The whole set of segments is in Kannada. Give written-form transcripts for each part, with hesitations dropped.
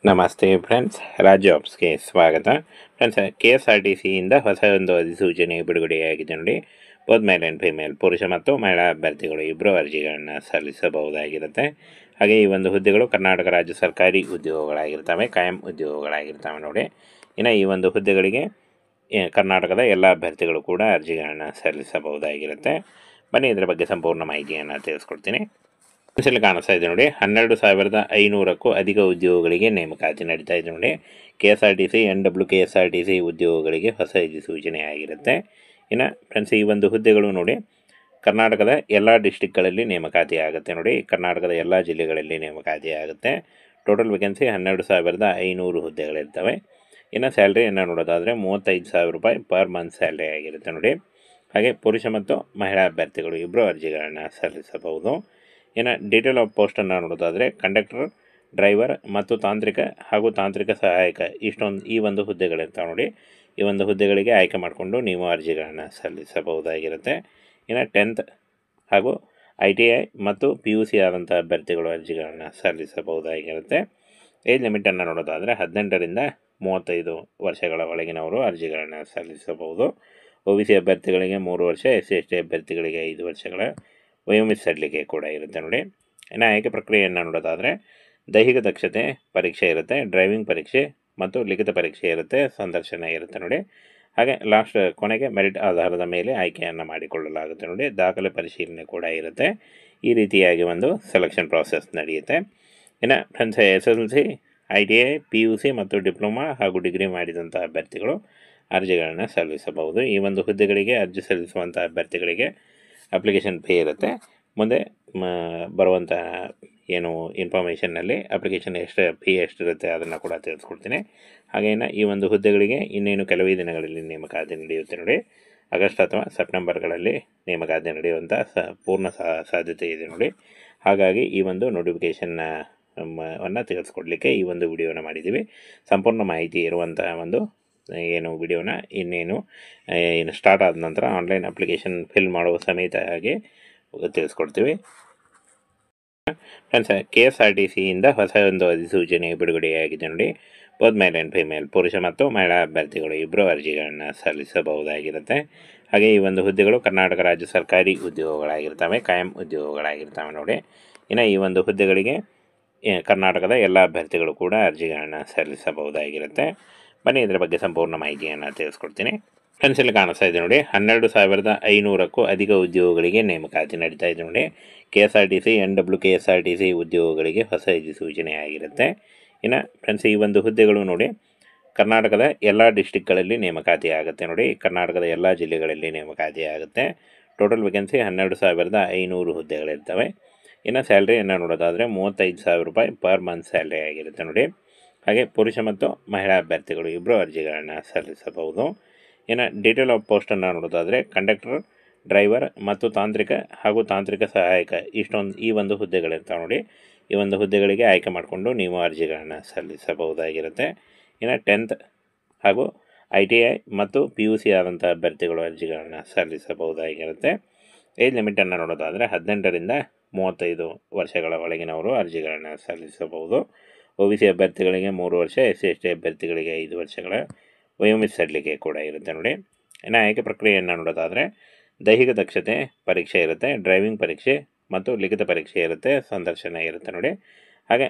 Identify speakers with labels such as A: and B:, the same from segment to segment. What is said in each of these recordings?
A: ನಮಸ್ತೆ ಫ್ರೆಂಡ್ಸ್, ರಾಜ್ ಜಾಬ್ಸ್ಗೆ ಸ್ವಾಗತ. ಫ್ರೆಂಡ್ಸ್, KSRTCಯಿಂದ ಹೊಸ ಒಂದು ಅಧಿಸೂಚನೆ ಬಿಡುಗಡೆಯಾಗಿದೆ ನೋಡಿ. ಬೋತ್ ಮೇಲ್ ಆ್ಯಂಡ್ ಫಿಮೇಲ್, ಪುರುಷ ಮತ್ತು ಮಹಿಳಾ ಅಭ್ಯರ್ಥಿಗಳು ಇಬ್ಬರು ಅರ್ಜಿಗಳನ್ನು ಸಲ್ಲಿಸಬಹುದಾಗಿರುತ್ತೆ. ಹಾಗೆ ಈ ಒಂದು ಹುದ್ದೆಗಳು ಕರ್ನಾಟಕ ರಾಜ್ಯ ಸರ್ಕಾರಿ ಉದ್ಯೋಗಗಳಾಗಿರ್ತವೆ, ಕಾಯಂ ಉದ್ಯೋಗಗಳಾಗಿರ್ತವೆ ನೋಡಿ. ಇನ್ನು ಈ ಒಂದು ಹುದ್ದೆಗಳಿಗೆ ಕರ್ನಾಟಕದ ಎಲ್ಲ ಅಭ್ಯರ್ಥಿಗಳು ಕೂಡ ಅರ್ಜಿಗಳನ್ನು ಸಲ್ಲಿಸಬಹುದಾಗಿರುತ್ತೆ. ಬನ್ನಿ ಇದರ ಬಗ್ಗೆ ಸಂಪೂರ್ಣ ಮಾಹಿತಿಯನ್ನು ತಿಳಿಸ್ಕೊಡ್ತೀನಿ. ಇಲ್ಲಿ ಕಾಣಿಸ್ತಾ ಇದೆ ನೋಡಿ, 12,500ಕ್ಕೂ ಅಧಿಕ ಉದ್ಯೋಗಗಳಿಗೆ ನೇಮಕಾತಿ ನಡೀತಾ ಇದೆ ನೋಡಿ. KSRTC NWKSRTC ಉದ್ಯೋಗಗಳಿಗೆ ಹೊಸ ಅಧಿಸೂಚನೆ ಆಗಿರುತ್ತೆ. ಇನ್ನು ಫ್ರೆಂಡ್ಸ್, ಈ ಒಂದು ಹುದ್ದೆಗಳು ನೋಡಿ ಕರ್ನಾಟಕದ ಎಲ್ಲ ಡಿಸ್ಟಿಕ್ಗಳಲ್ಲಿ ನೇಮಕಾತಿ ಆಗುತ್ತೆ ನೋಡಿ. ಕರ್ನಾಟಕದ ಎಲ್ಲ ಜಿಲ್ಲೆಗಳಲ್ಲಿ ನೇಮಕಾತಿ ಆಗುತ್ತೆ. Total vacancy 12,500 ಹುದ್ದೆಗಳಿರ್ತವೆ. ಇನ್ನು ಸ್ಯಾಲ್ರಿಯನ್ನು ನೋಡೋದಾದರೆ 35,000 ರೂಪಾಯಿ ಪರ್ ಮಂತ್ ಸ್ಯಾಲ್ರಿ ಆಗಿರುತ್ತೆ ನೋಡಿ. ಹಾಗೆ ಪುರುಷ ಮತ್ತು ಮಹಿಳಾ ಅಭ್ಯರ್ಥಿಗಳು ಇಬ್ಬರು ಅರ್ಜಿಗಳನ್ನು ಸಲ್ಲಿಸಬಹುದು. ಇನ್ನು ಡೀಟೇಲ್ ಆಫ್ ಪೋಸ್ಟನ್ನು ನೋಡೋದಾದರೆ ಕಂಡಕ್ಟರ್, ಡ್ರೈವರ್ ಮತ್ತು ತಾಂತ್ರಿಕ ಹಾಗೂ ತಾಂತ್ರಿಕ ಸಹಾಯಕ ಈ ಒಂದು ಹುದ್ದೆಗಳಿರ್ತಾವೆ ನೋಡಿ. ಈ ಒಂದು ಹುದ್ದೆಗಳಿಗೆ ಆಯ್ಕೆ ಮಾಡಿಕೊಂಡು ನೀವು ಅರ್ಜಿಗಳನ್ನು ಸಲ್ಲಿಸಬಹುದಾಗಿರುತ್ತೆ. ಇನ್ನು 10th ಹಾಗೂ ITI ಮತ್ತು PUC ಆದಂಥ ಅಭ್ಯರ್ಥಿಗಳು ಅರ್ಜಿಗಳನ್ನು ಸಲ್ಲಿಸಬಹುದಾಗಿರುತ್ತೆ. ಏಜ್ ಲಿಮಿಟನ್ನು ನೋಡೋದಾದರೆ 18ರಿಂದ 35 ವರ್ಷಗಳ ಒಳಗಿನವರು ಅರ್ಜಿಗಳನ್ನು ಸಲ್ಲಿಸಬಹುದು. OBC ಅಭ್ಯರ್ಥಿಗಳಿಗೆ 3 ವರ್ಷ, SC/ST ಅಭ್ಯರ್ಥಿಗಳಿಗೆ 5 ವರ್ಷಗಳ ವಯೋಮಿತಿ ಕೂಡ ಇರುತ್ತೆ ನೋಡಿ. ಇನ್ನು ಆಯ್ಕೆ ಪ್ರಕ್ರಿಯೆಯನ್ನು ನೋಡೋದಾದರೆ ದೈಹಿಕ ದಕ್ಷತೆ ಪರೀಕ್ಷೆ ಇರುತ್ತೆ, ಡ್ರೈವಿಂಗ್ ಪರೀಕ್ಷೆ ಮತ್ತು ಲಿಖಿತ ಪರೀಕ್ಷೆ ಇರುತ್ತೆ, ಸಂದರ್ಶನ ಇರುತ್ತೆ ನೋಡಿ. ಹಾಗೆ ಕೊನೆಗೆ ಮೆರಿಟ್ ಆಧಾರದ ಮೇಲೆ ಆಯ್ಕೆಯನ್ನು ಮಾಡಿಕೊಳ್ಳಲಾಗುತ್ತೆ ನೋಡಿ. ದಾಖಲೆ ಪರಿಶೀಲನೆ ಕೂಡ ಇರುತ್ತೆ. ಈ ರೀತಿಯಾಗಿ ಒಂದು ಸೆಲೆಕ್ಷನ್ ಪ್ರಾಸೆಸ್ ನಡೆಯುತ್ತೆ. ಇನ್ನು ಫ್ರೆಂಡ್ಸ್, SSLC, ITI, PUC ಮತ್ತು ಡಿಪ್ಲೊಮಾ ಹಾಗೂ ಡಿಗ್ರಿ ಮಾಡಿದಂಥ ಅಭ್ಯರ್ಥಿಗಳು ಅರ್ಜಿಗಳನ್ನು ಸಲ್ಲಿಸಬಹುದು. ಈ ಒಂದು ಹುದ್ದೆಗಳಿಗೆ ಅರ್ಜಿ ಸಲ್ಲಿಸುವಂಥ ಅಭ್ಯರ್ಥಿಗಳಿಗೆ ಅಪ್ಲಿಕೇಶನ್ ಫೀ ಇರುತ್ತೆ. ಮುಂದೆ ಬರುವಂಥ ಇನ್ಫಾರ್ಮೇಷನ್ನಲ್ಲಿ ಅಪ್ಲಿಕೇಶನ್ ಫೀ ಎಷ್ಟಿರುತ್ತೆ ಅದನ್ನು ಕೂಡ ತಿಳಿಸ್ಕೊಡ್ತೀನಿ. ಹಾಗೇನು ಈ ಒಂದು ಹುದ್ದೆಗಳಿಗೆ ಇನ್ನೇನು ಕೆಲವೇ ದಿನಗಳಲ್ಲಿ ನೇಮಕಾತಿ ನಡೆಯುತ್ತೆ ನೋಡಿ. ಆಗಸ್ಟ್ ಅಥವಾ ಸೆಪ್ಟೆಂಬರ್ಗಳಲ್ಲಿ ನೇಮಕಾತಿ ನಡೆಯುವಂಥ ಪೂರ್ಣ ಸಾಧ್ಯತೆ ಇದೆ ನೋಡಿ. ಹಾಗಾಗಿ ಈ ಒಂದು ನೋಟಿಫಿಕೇಷನ್ನ ತಿಳಿಸ್ಕೊಡ್ಲಿಕ್ಕೆ ಈ ಒಂದು ವಿಡಿಯೋನ ಮಾಡಿದ್ದೀವಿ. ಸಂಪೂರ್ಣ ಮಾಹಿತಿ ಇರುವಂಥ ಒಂದು ವಿಡಿಯೋನ ಇನ್ನೇನು ಸ್ಟಾರ್ಟ್ ಆದ ನಂತರ ಆನ್ಲೈನ್ ಅಪ್ಲಿಕೇಶನ್ ಫಿಲ್ ಮಾಡುವ ಸಮೇತ ಹಾಗೆ ತಿಳಿಸ್ಕೊಡ್ತೀವಿ. ಫ್ರೆಂಡ್ಸ್, KSRTCಯಿಂದ ಹೊಸ ಒಂದು ಅಧಿಸೂಚನೆ ಬಿಡುಗಡೆಯಾಗಿದೆ ನೋಡಿ. ಬೋತ್ ಮೇಲ್ ಆ್ಯಂಡ್ ಫಿಮೇಲ್, ಪುರುಷ ಮತ್ತು ಮಹಿಳಾ ಅಭ್ಯರ್ಥಿಗಳು ಇಬ್ಬರು ಅರ್ಜಿಗಳನ್ನು ಸಲ್ಲಿಸಬಹುದಾಗಿರುತ್ತೆ. ಹಾಗೆ ಈ ಒಂದು ಹುದ್ದೆಗಳು ಕರ್ನಾಟಕ ರಾಜ್ಯ ಸರ್ಕಾರಿ ಉದ್ಯೋಗಗಳಾಗಿರ್ತವೆ, ಕಾಯಂ ಉದ್ಯೋಗಗಳಾಗಿರ್ತವೆ ನೋಡಿ. ಇನ್ನು ಈ ಒಂದು ಹುದ್ದೆಗಳಿಗೆ ಕರ್ನಾಟಕದ ಎಲ್ಲ ಅಭ್ಯರ್ಥಿಗಳು ಕೂಡ ಅರ್ಜಿಗಳನ್ನು ಸಲ್ಲಿಸಬಹುದಾಗಿರುತ್ತೆ. ಬನ್ನಿ ಇದರ ಬಗ್ಗೆ ಸಂಪೂರ್ಣ ಮಾಹಿತಿಯನ್ನು ತಿಳಿಸ್ಕೊಡ್ತೀನಿ. ಫ್ರೆಂಡ್ಸ್, ಇಲ್ಲಿ ಕಾಣಿಸ್ತಾ ಇದೆ ನೋಡಿ, 12,500ಕ್ಕೂ ಅಧಿಕ ಉದ್ಯೋಗಗಳಿಗೆ ನೇಮಕಾತಿ ನಡೀತಾ ಇದೆ ನೋಡಿ. KSRTC NWKSRTC ಉದ್ಯೋಗಗಳಿಗೆ ಹೊಸ ಅಧಿಸೂಚನೆ ಆಗಿರುತ್ತೆ. ಇನ್ನು ಫ್ರೆಂಡ್ಸ್, ಈ ಒಂದು ಹುದ್ದೆಗಳು ನೋಡಿ ಕರ್ನಾಟಕದ ಎಲ್ಲ ಡಿಸ್ಟಿಕ್ಗಳಲ್ಲಿ ನೇಮಕಾತಿ ಆಗುತ್ತೆ ನೋಡಿ. ಕರ್ನಾಟಕದ ಎಲ್ಲ ಜಿಲ್ಲೆಗಳಲ್ಲಿ ನೇಮಕಾತಿ ಆಗುತ್ತೆ. Total vacancy 12,500 ಹುದ್ದೆಗಳಿರ್ತವೆ. ಇನ್ನು ಸ್ಯಾಲ್ರಿಯನ್ನು ನೋಡೋದಾದರೆ 35,000 ರೂಪಾಯಿ ಪರ್ ಮಂತ್ ಸ್ಯಾಲ್ರಿ ಆಗಿರುತ್ತೆ ನೋಡಿ. ಹಾಗೆ ಪುರುಷ ಮತ್ತು ಮಹಿಳಾ ಅಭ್ಯರ್ಥಿಗಳು ಇಬ್ಬರು ಅರ್ಜಿಗಳನ್ನು ಸಲ್ಲಿಸಬಹುದು. ಇನ್ನು ಡೀಟೇಲ್ ಆಫ್ ಪೋಸ್ಟನ್ನು ನೋಡೋದಾದರೆ ಕಂಡಕ್ಟರ್, ಡ್ರೈವರ್ ಮತ್ತು ತಾಂತ್ರಿಕ ಹಾಗೂ ತಾಂತ್ರಿಕ ಸಹಾಯಕ ಈ ಒಂದು ಹುದ್ದೆಗಳಿರ್ತಾವೆ ನೋಡಿ. ಈ ಒಂದು ಹುದ್ದೆಗಳಿಗೆ ಆಯ್ಕೆ ಮಾಡಿಕೊಂಡು ನೀವು ಅರ್ಜಿಗಳನ್ನು ಸಲ್ಲಿಸಬಹುದಾಗಿರುತ್ತೆ. ಇನ್ನು 10th ಹಾಗೂ ITI ಮತ್ತು PUC ಆದಂಥ ಅಭ್ಯರ್ಥಿಗಳು ಅರ್ಜಿಗಳನ್ನು ಸಲ್ಲಿಸಬಹುದಾಗಿರುತ್ತೆ. ಏಜ್ ಲಿಮಿಟನ್ನು ನೋಡೋದಾದರೆ 18ರಿಂದ 35 ವರ್ಷಗಳ ಒಳಗಿನವರು ಅರ್ಜಿಗಳನ್ನು ಸಲ್ಲಿಸಬಹುದು. OBC ಅಭ್ಯರ್ಥಿಗಳಿಗೆ 3 ವರ್ಷ, SC/ST ಅಭ್ಯರ್ಥಿಗಳಿಗೆ 5 ವರ್ಷಗಳ ವಯೋಮಿತಿ ಕೂಡ ಇರುತ್ತೆ ನೋಡಿ. ಇನ್ನು ಆಯ್ಕೆ ಪ್ರಕ್ರಿಯೆಯನ್ನು ನೋಡೋದಾದರೆ ದೈಹಿಕ ದಕ್ಷತೆ ಪರೀಕ್ಷೆ ಇರುತ್ತೆ, ಡ್ರೈವಿಂಗ್ ಪರೀಕ್ಷೆ ಮತ್ತು ಲಿಖಿತ ಪರೀಕ್ಷೆ ಇರುತ್ತೆ, ಸಂದರ್ಶನ ಇರುತ್ತೆ ನೋಡಿ. ಹಾಗೆ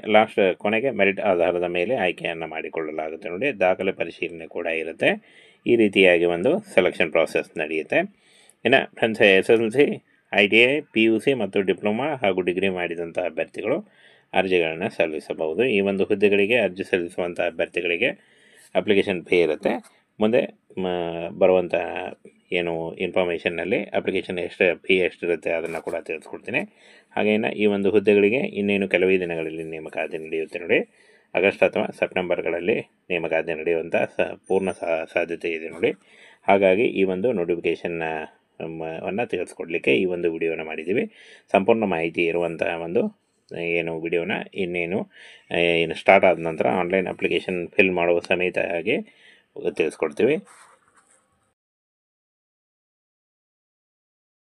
A: ಕೊನೆಗೆ ಮೆರಿಟ್ ಆಧಾರದ ಮೇಲೆ ಆಯ್ಕೆಯನ್ನು ಮಾಡಿಕೊಳ್ಳಲಾಗುತ್ತೆ ನೋಡಿ. ದಾಖಲೆ ಪರಿಶೀಲನೆ ಕೂಡ ಇರುತ್ತೆ. ಈ ರೀತಿಯಾಗಿ ಒಂದು ಸೆಲೆಕ್ಷನ್ ಪ್ರಾಸೆಸ್ ನಡೆಯುತ್ತೆ. ಇನ್ನು ಫ್ರೆಂಡ್ಸ್, SSLC, ITI, PUC ಮತ್ತು ಡಿಪ್ಲೊಮಾ ಹಾಗೂ ಡಿಗ್ರಿ ಮಾಡಿದಂಥ ಅಭ್ಯರ್ಥಿಗಳು ಅರ್ಜಿಗಳನ್ನು ಸಲ್ಲಿಸಬಹುದು. ಈ ಒಂದು ಹುದ್ದೆಗಳಿಗೆ ಅರ್ಜಿ ಸಲ್ಲಿಸುವಂಥ ಅಭ್ಯರ್ಥಿಗಳಿಗೆ ಅಪ್ಲಿಕೇಶನ್ ಫೀ ಇರುತ್ತೆ. ಮುಂದೆ ಬರುವಂಥ ಇನ್ಫಾರ್ಮೇಷನ್ನಲ್ಲಿ ಅಪ್ಲಿಕೇಶನ್ ಫೀ ಎಷ್ಟಿರುತ್ತೆ ಅದನ್ನು ಕೂಡ ತಿಳಿಸ್ಕೊಡ್ತೀನಿ. ಹಾಗೇನು ಈ ಒಂದು ಹುದ್ದೆಗಳಿಗೆ ಇನ್ನೇನು ಕೆಲವೇ ದಿನಗಳಲ್ಲಿ ನೇಮಕಾತಿ ನಡೆಯುತ್ತೆ ನೋಡಿ. ಆಗಸ್ಟ್ ಅಥವಾ ಸೆಪ್ಟೆಂಬರ್ಗಳಲ್ಲಿ ನೇಮಕಾತಿ ನಡೆಯುವಂಥ ಪೂರ್ಣ ಸಾಧ್ಯತೆ ಇದೆ ನೋಡಿ. ಹಾಗಾಗಿ ಈ ಒಂದು ನೋಟಿಫಿಕೇಷನ್ನ ತಿಳಿಸ್ಕೊಡ್ಲಿಕ್ಕೆ ಈ ಒಂದು ವಿಡಿಯೋನ ಮಾಡಿದ್ದೀವಿ. ಸಂಪೂರ್ಣ ಮಾಹಿತಿ ಇರುವಂಥ ಒಂದು ವಿಡಿಯೋನ ಇನ್ನೇನು ಸ್ಟಾರ್ಟ್ ಆದ ನಂತರ ಆನ್ಲೈನ್ ಅಪ್ಲಿಕೇಶನ್ ಫಿಲ್ ಮಾಡುವ ಸಮೇತ ಹಾಗೆ ತಿಳಿಸ್ಕೊಡ್ತೀವಿ.